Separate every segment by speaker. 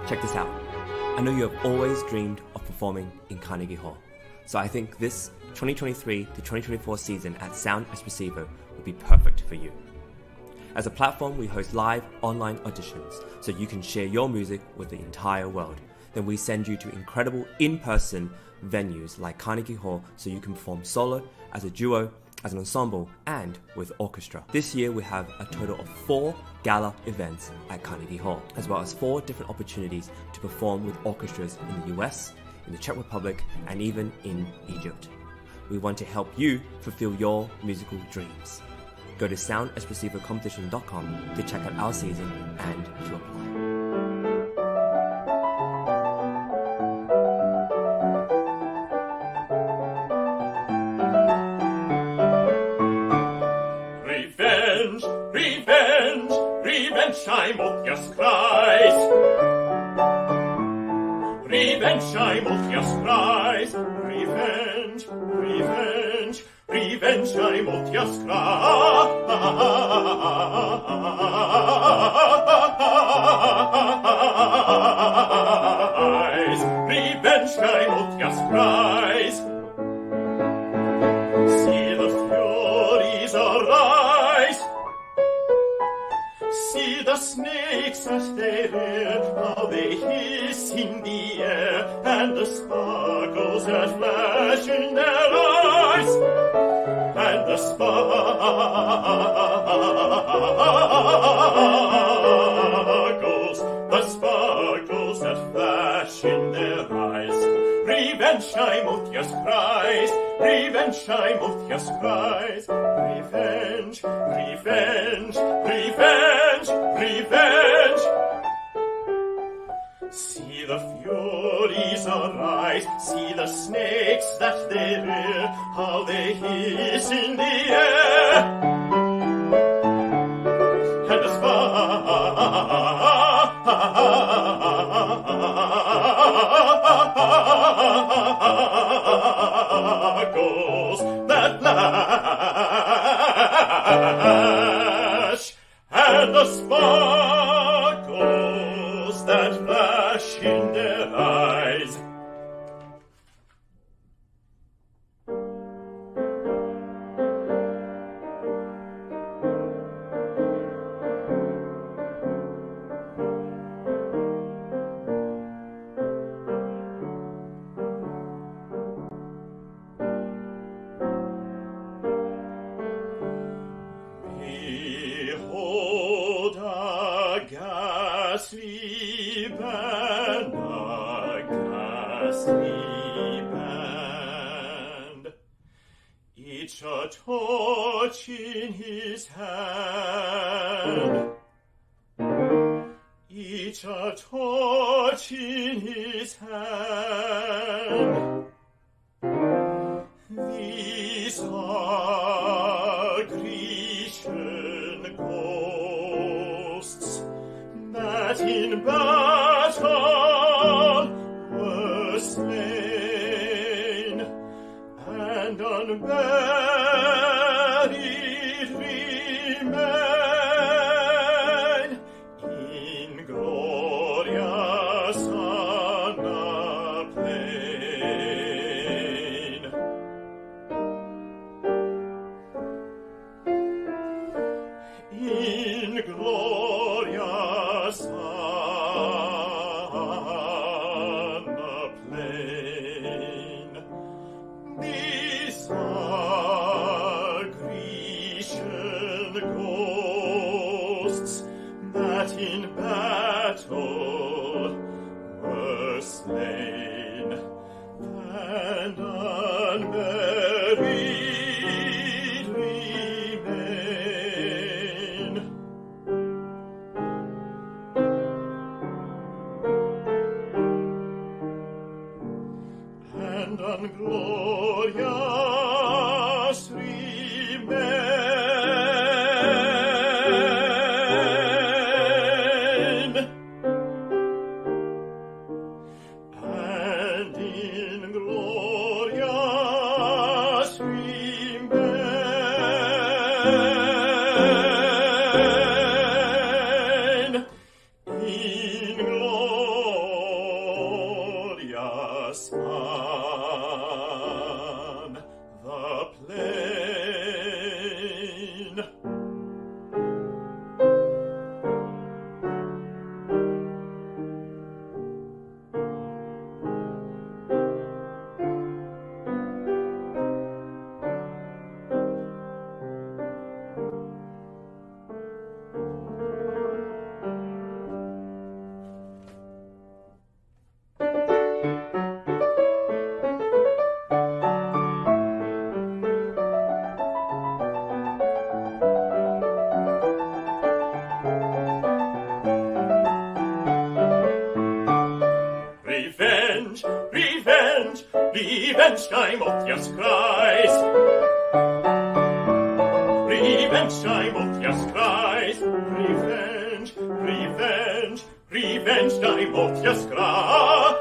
Speaker 1: Check this out. I know you have always dreamed of performing in Carnegie Hall, so I think this 2023 to 2024 season at Sound Espressivo would be perfect for you. As a platform, we host live online auditions so you can share your music with the entire world. Then we send you to incredible in-person venues like Carnegie Hall so you can perform solo, as a duo, as an ensemble, and with orchestra. This year we have a total of 4 gala events at Carnegie Hall, as well as 4 different opportunities to perform with orchestras in the US, in the Czech Republic, and even in Egypt. We want to help you fulfill your musical dreams. Go to soundespressivocompetition.com to check out our season and to apply.
Speaker 2: Timotheus Cries. Revenge, Timotheus Cries. Revenge, revenge, revenge, Timotheus Cries. Revenge, Timotheus Cries. See the furies arise. See the snakes as they rear, how they hiss in the air, and the sparkles that flash in their eyes, and the sparkles that flash in their eyes. Revenge, Timotheus Cries. Revenge, Timotheus Cries. Revenge, revenge, revenge, revenge. See the furies arise, see the snakes that they rear, how they hiss in the air, and the sparkles that flash, and the sparkles that flash in their eyes. Behold a ghastly band, each a torch in his hand, each a torch in his hand. These are Grecian ghosts that in battle were slain and unburied remain in glorious Anna plain. In glorious Anna plain. These are Grecian ghosts that in battle were slain and unburied remain. And unglorious remain. And inglorious remain. Inglorious Revenge, Timotheus cries. Revenge, Timotheus cries. Revenge, revenge, revenge, Timotheus cries.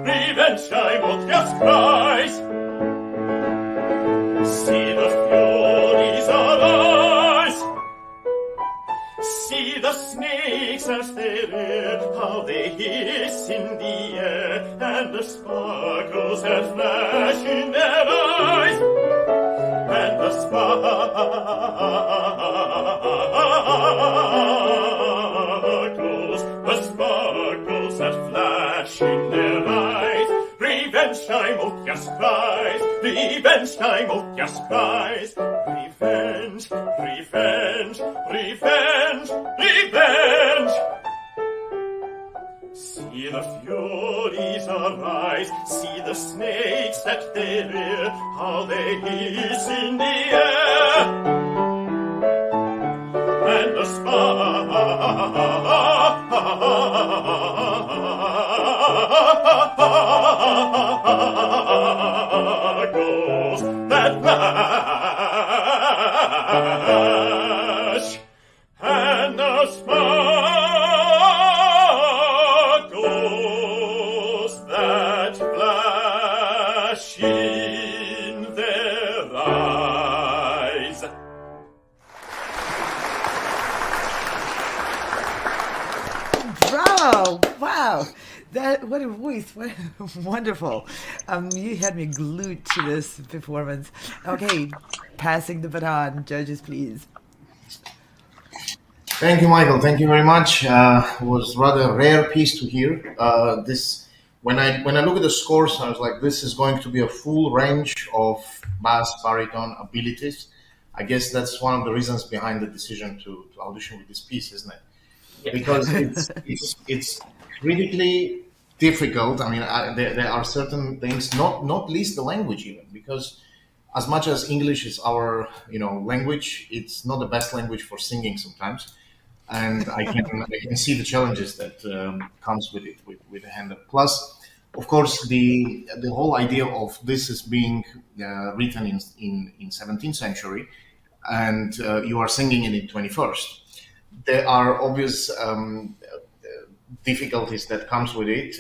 Speaker 2: Revenge, Timotheus cries. See the furies arise. See the snakes as they rear, how they hiss in the air, and the sparkles that flash in their eyes, and the sparkles that flash in their eyes. Revenge, Timotheus cries. Revenge, Timotheus cries. Revenge, revenge, revenge, revenge. See the furies arise. See the snakes that they rear, how they hiss in the air, and the sparkles that flash, and the sparkles that flash in their eyes.
Speaker 3: Bravo! Wow! What a voice! What wonderful! You had me glued to this performance. Okay, passing the baton, judges, please.
Speaker 4: Thank you, Michael. Thank you very much. It was rather a rare piece to hear. This when I look at the scores, I was like, this is going to be a full range of bass baritone abilities. I guess that's one of the reasons behind the decision to audition with this piece, isn't it? Because it's critically difficult. I mean, there are certain things, not least the language even, because as much as English is our language, it's not the best language for singing sometimes, and I can see the challenges that comes with it with the Handel. Plus, of course, the whole idea of this is being written in 17th century, and you are singing it in 21st. There are obvious difficulties that comes with it,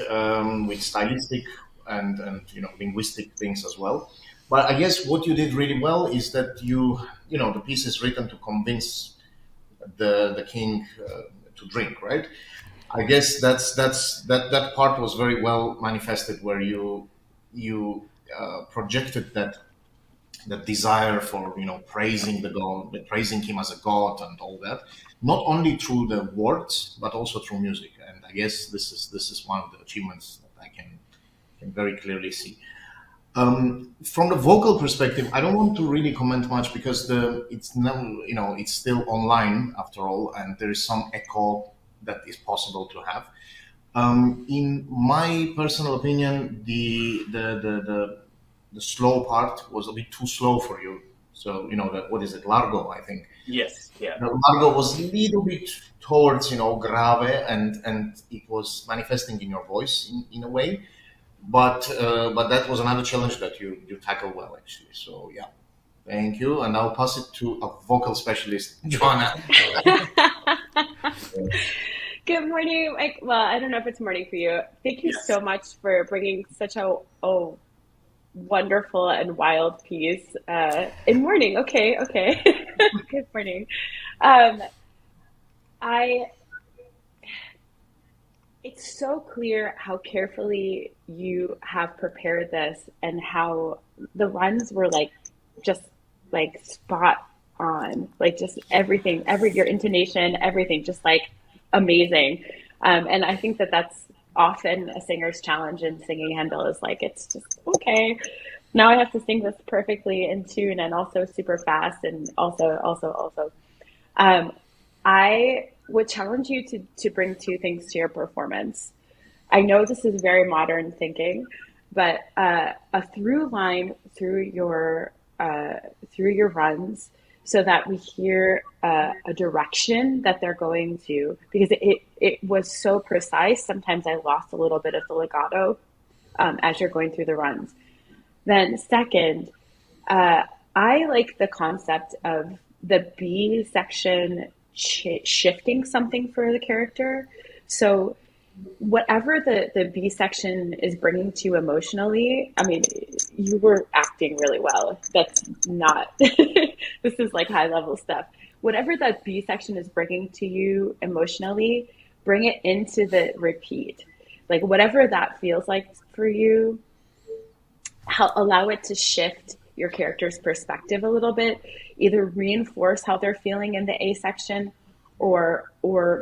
Speaker 4: with stylistic and linguistic things as well. But I guess what you did really well is that the piece is written to convince the king to drink, right? I guess that part was very well manifested, where you projected that desire for praising the god, praising him as a god, and all that, not only through the words but also through music. And I guess this is one of the achievements that I can very clearly see. From the vocal perspective, I don't want to really comment much because it's still online after all, and there is some echo that is possible to have. In my personal opinion, the slow part was a bit too slow for you. So what is it, largo? I think.
Speaker 2: Yes. Yeah.
Speaker 4: The largo was a little bit towards grave, and it was manifesting in your voice in a way. But that was another challenge that you tackled well, actually. So yeah, thank you, and I'll pass it to a vocal specialist, Joanna.
Speaker 5: Good morning. Well, I don't know if it's morning for you. Thank you so much for bringing such a wonderful and wild piece. In morning, okay. Good morning. It's so clear how carefully you have prepared this, and how the runs were just spot on, just everything, your intonation, everything, just amazing. And I think that that's often a singer's challenge in singing Handel, is it's just, okay, now I have to sing this perfectly in tune and also super fast, and also. I would challenge you to bring two things to your performance. I know this is very modern thinking, but a through line through your runs so that we hear a direction that they're going to, because it was so precise. Sometimes I lost a little bit of the legato as you're going through the runs. Then second, I like the concept of the B section shifting something for the character. So whatever the B section is bringing to you emotionally, I mean, you were acting really well. That's not, this is like high level stuff. Whatever that B section is bringing to you emotionally, bring it into the repeat. Like whatever that feels like for you, allow it to shift your character's perspective a little bit, either reinforce how they're feeling in the A section or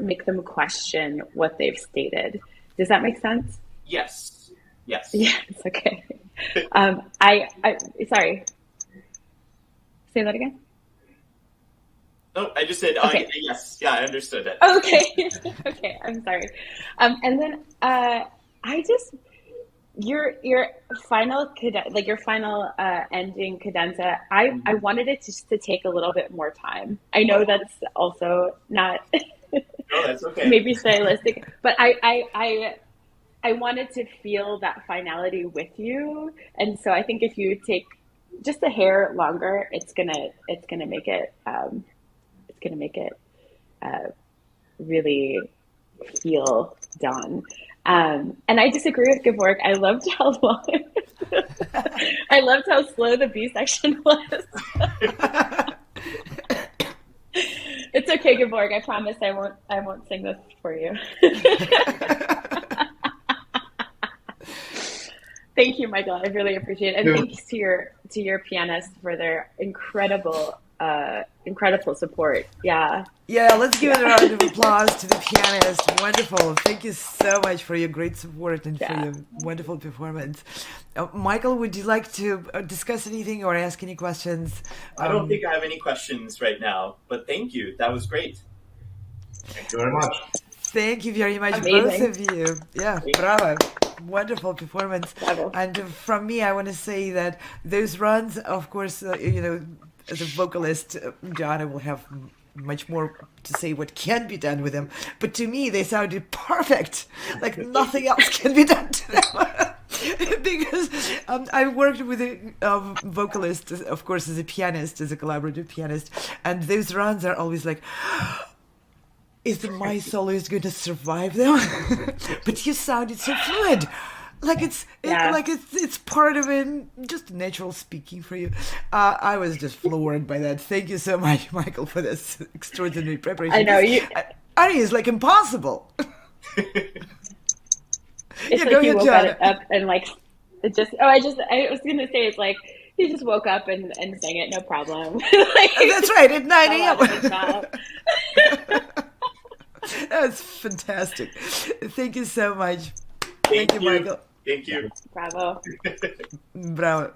Speaker 5: make them question what they've stated. Does that make sense?
Speaker 6: Yes. Yes.
Speaker 5: Yes. Okay. I sorry. Say that again.
Speaker 6: Oh, I just said,
Speaker 5: Okay.
Speaker 6: yes. Yeah, I understood that.
Speaker 5: Okay. Okay. I'm sorry. And then your final like your final ending cadenza, I wanted it just to take a little bit more time. I know that's also not
Speaker 6: No, that's okay.
Speaker 5: maybe stylistic, but I wanted to feel that finality with you, and so I think if you take just a hair longer, it's gonna make it really feel done. And I disagree with Gevorg. I loved how long, I loved how slow the B section was. It's okay, Gevorg. I promise I won't sing this for you. Thank you, Michael. I really appreciate it. And thanks to your pianists for their incredible support. Yeah.
Speaker 3: Yeah, let's give a round of applause to the pianist. Wonderful. Thank you so much for your great support and for your wonderful performance. Michael, would you like to discuss anything or ask any questions?
Speaker 6: I don't think I have any questions right now, but thank you. That was great.
Speaker 4: Thank you very much.
Speaker 3: Thank you very much,
Speaker 5: Amazing.
Speaker 3: both of you. Yeah, bravo. Wonderful performance.
Speaker 5: Bravo.
Speaker 3: And from me, I want to say that those runs, of course, as a vocalist, Joanna will have much more to say what can be done with them. But to me, they sounded perfect. Like nothing else can be done to them. Because I worked with a vocalist, of course, as a pianist, as a collaborative pianist. And those runs are always like, is my soloist going to survive them? But you sounded so fluid. Like it's part of it, just natural speaking for you. I was just floored by that. Thank you so much, Michael, for this extraordinary preparation.
Speaker 5: I know you.
Speaker 3: Ari is like impossible.
Speaker 5: It's like you woke up and like it just. Oh, I was gonna say it's like he just woke up and sang it, no problem. Like,
Speaker 3: that's right, at 9 a.m. That's fantastic. Thank you so much. Thank you, Michael.
Speaker 6: Thank you.
Speaker 5: Bravo.
Speaker 3: Bravo.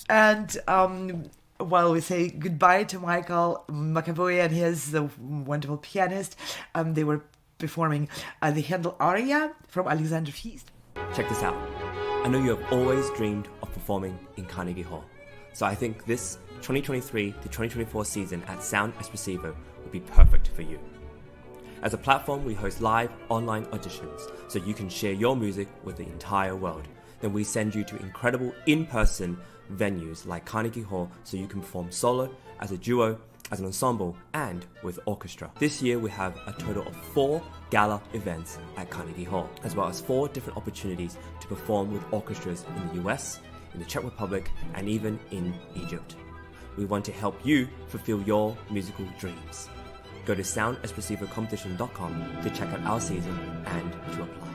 Speaker 3: And while we say goodbye to Michael McAvoy and his wonderful pianist, they were performing the Handel aria from Alexander Feast.
Speaker 1: Check this out. I know you have always dreamed of performing in Carnegie Hall, so I think this 2023 to 2024 season at Sound Espressivo will be perfect for you. As a platform, we host live online auditions so you can share your music with the entire world. Then we send you to incredible in-person venues like Carnegie Hall so you can perform solo, as a duo, as an ensemble, and with orchestra. This year we have a total of 4 gala events at Carnegie Hall, as well as 4 different opportunities to perform with orchestras in the US, in the Czech Republic, and even in Egypt. We want to help you fulfill your musical dreams. Go to soundespressivocompetition.com to check out our season and to apply.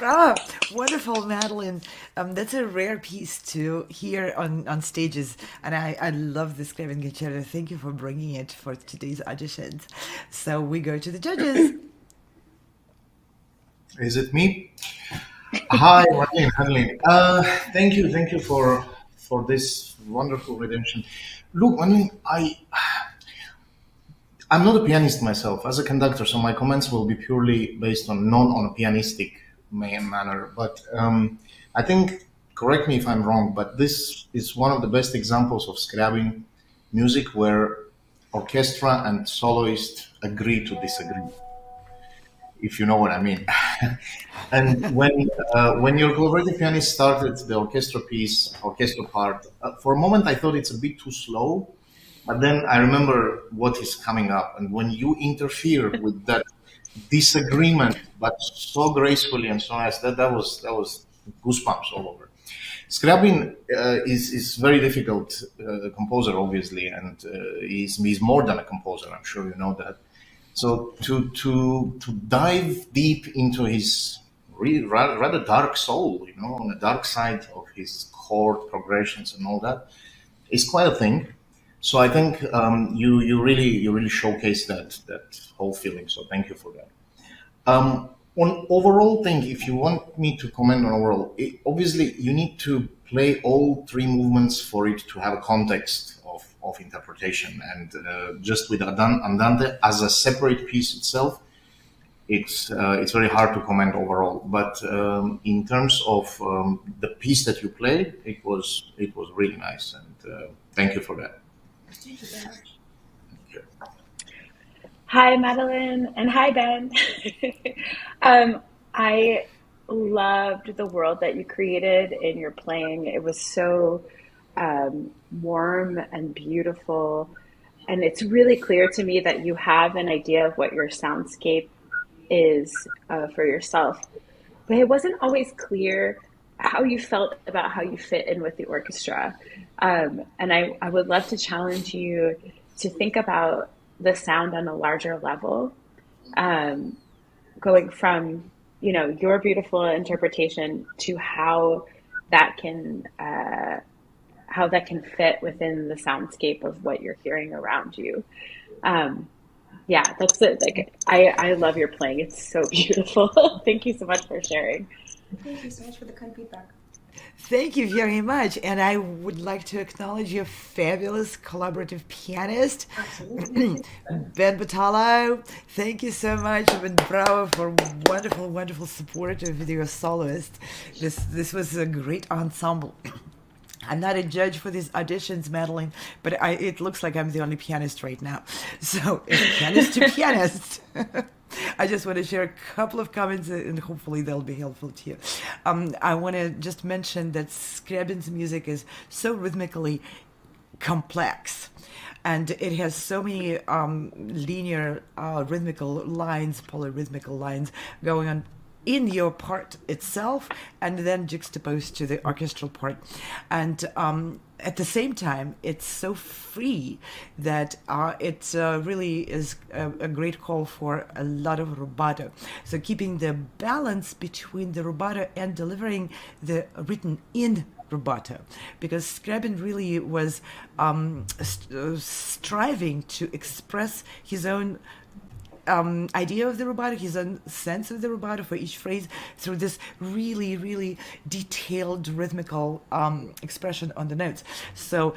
Speaker 3: Ah, wonderful, Madeline. That's a rare piece to hear on stages, and I love the Scriabin Concerto. Thank you for bringing it for today's auditions. So we go to the judges.
Speaker 4: Is it me? Hi, Madeline. Thank you for this wonderful redemption. Look, Madeline, I'm not a pianist myself as a conductor, so my comments will be purely based on on a pianistic manner. But I think, correct me if I'm wrong, but this is one of the best examples of Scriabin music where orchestra and soloist agree to disagree, if you know what I mean. And when your collaborative pianist started the orchestra part, for a moment I thought it's a bit too slow. But then I remember what is coming up, and when you interfere with that disagreement, but so gracefully and so nice, that was goosebumps all over. Scriabin is very difficult composer, obviously, and he's more than a composer. I'm sure you know that. So to dive deep into his rather dark soul, on the dark side of his chord progressions and all that, is quite a thing. So I think you really showcase that whole feeling. So thank you for that. On overall thing, if you want me to comment on overall, obviously you need to play all three movements for it to have a context of interpretation. And just with Andante as a separate piece itself, it's very hard to comment overall. But in terms of the piece that you played, it was really nice, and thank you for that.
Speaker 7: Thank you very much.
Speaker 4: Okay.
Speaker 5: Hi, Madeline, and hi, Ben. I loved the world that you created in your playing. It was so warm and beautiful. And it's really clear to me that you have an idea of what your soundscape is for yourself. But it wasn't always clear how you felt about how you fit in with the orchestra. And I would love to challenge you to think about the sound on a larger level, going from, your beautiful interpretation to how that can fit within the soundscape of what you're hearing around you. Yeah, that's it. Like, I love your playing. It's so beautiful. Thank you so much for sharing.
Speaker 7: Thank you so much for the kind feedback.
Speaker 3: Thank you very much. And I would like to acknowledge your fabulous collaborative pianist,
Speaker 7: Absolutely.
Speaker 3: Ben Batalo. Thank you so much, and bravo for wonderful, wonderful support of your soloist. This was a great ensemble. I'm not a judge for these auditions, Madeline, but it looks like I'm the only pianist right now. So, it's pianist to pianist. I just want to share a couple of comments, and hopefully they'll be helpful to you. I want to just mention that Scriabin's music is so rhythmically complex, and it has so many linear rhythmical lines, polyrhythmical lines going on in your part itself, and then juxtaposed to the orchestral part. And at the same time, it's so free that it really is a great call for a lot of rubato. So keeping the balance between the rubato and delivering the written in rubato, because Scriabin really was striving to express his own idea of the rubato, his own sense of the rubato for each phrase through this really, really detailed rhythmical expression on the notes. So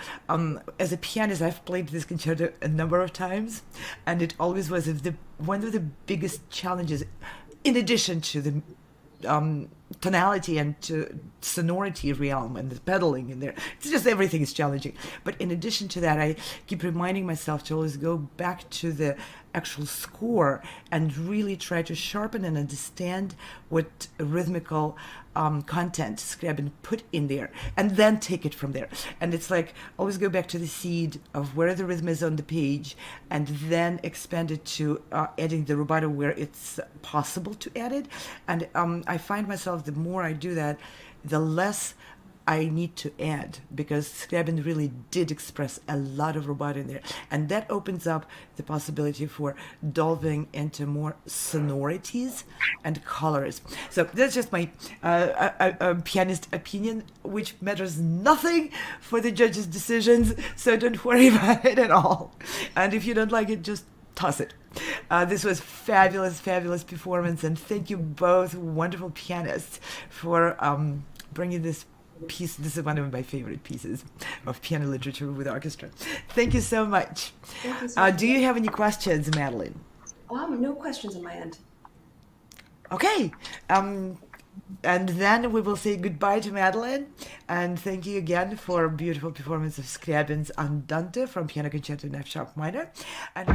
Speaker 3: as a pianist, I've played this concerto a number of times, and it always was one of the biggest challenges, in addition to the tonality and to sonority realm and the pedaling in there. It's just everything is challenging. But in addition to that, I keep reminding myself to always go back to the actual score and really try to sharpen and understand what rhythmical content Scriabin put in there, and then take it from there. And it's like always go back to the seed of where the rhythm is on the page, and then expand it to adding the rubato where it's possible to add it. And I find myself, the more I do that, the less I need to add, because Scriabin really did express a lot of rubato in there, and that opens up the possibility for delving into more sonorities and colors. So that's just my pianist opinion, which matters nothing for the judges' decisions, so don't worry about it at all. And if you don't like it, just toss it. This was fabulous, fabulous performance, and thank you both, wonderful pianists, for bringing this piece. This is one of my favorite pieces of piano literature with orchestra. Thank you so much.
Speaker 7: Thank you so much.
Speaker 3: Do you have any questions, Madeline?
Speaker 7: No questions on my end.
Speaker 3: Okay. And then we will say goodbye to Madeline, and thank you again for a beautiful performance of Scriabin's Andante from Piano Concerto in F sharp minor. And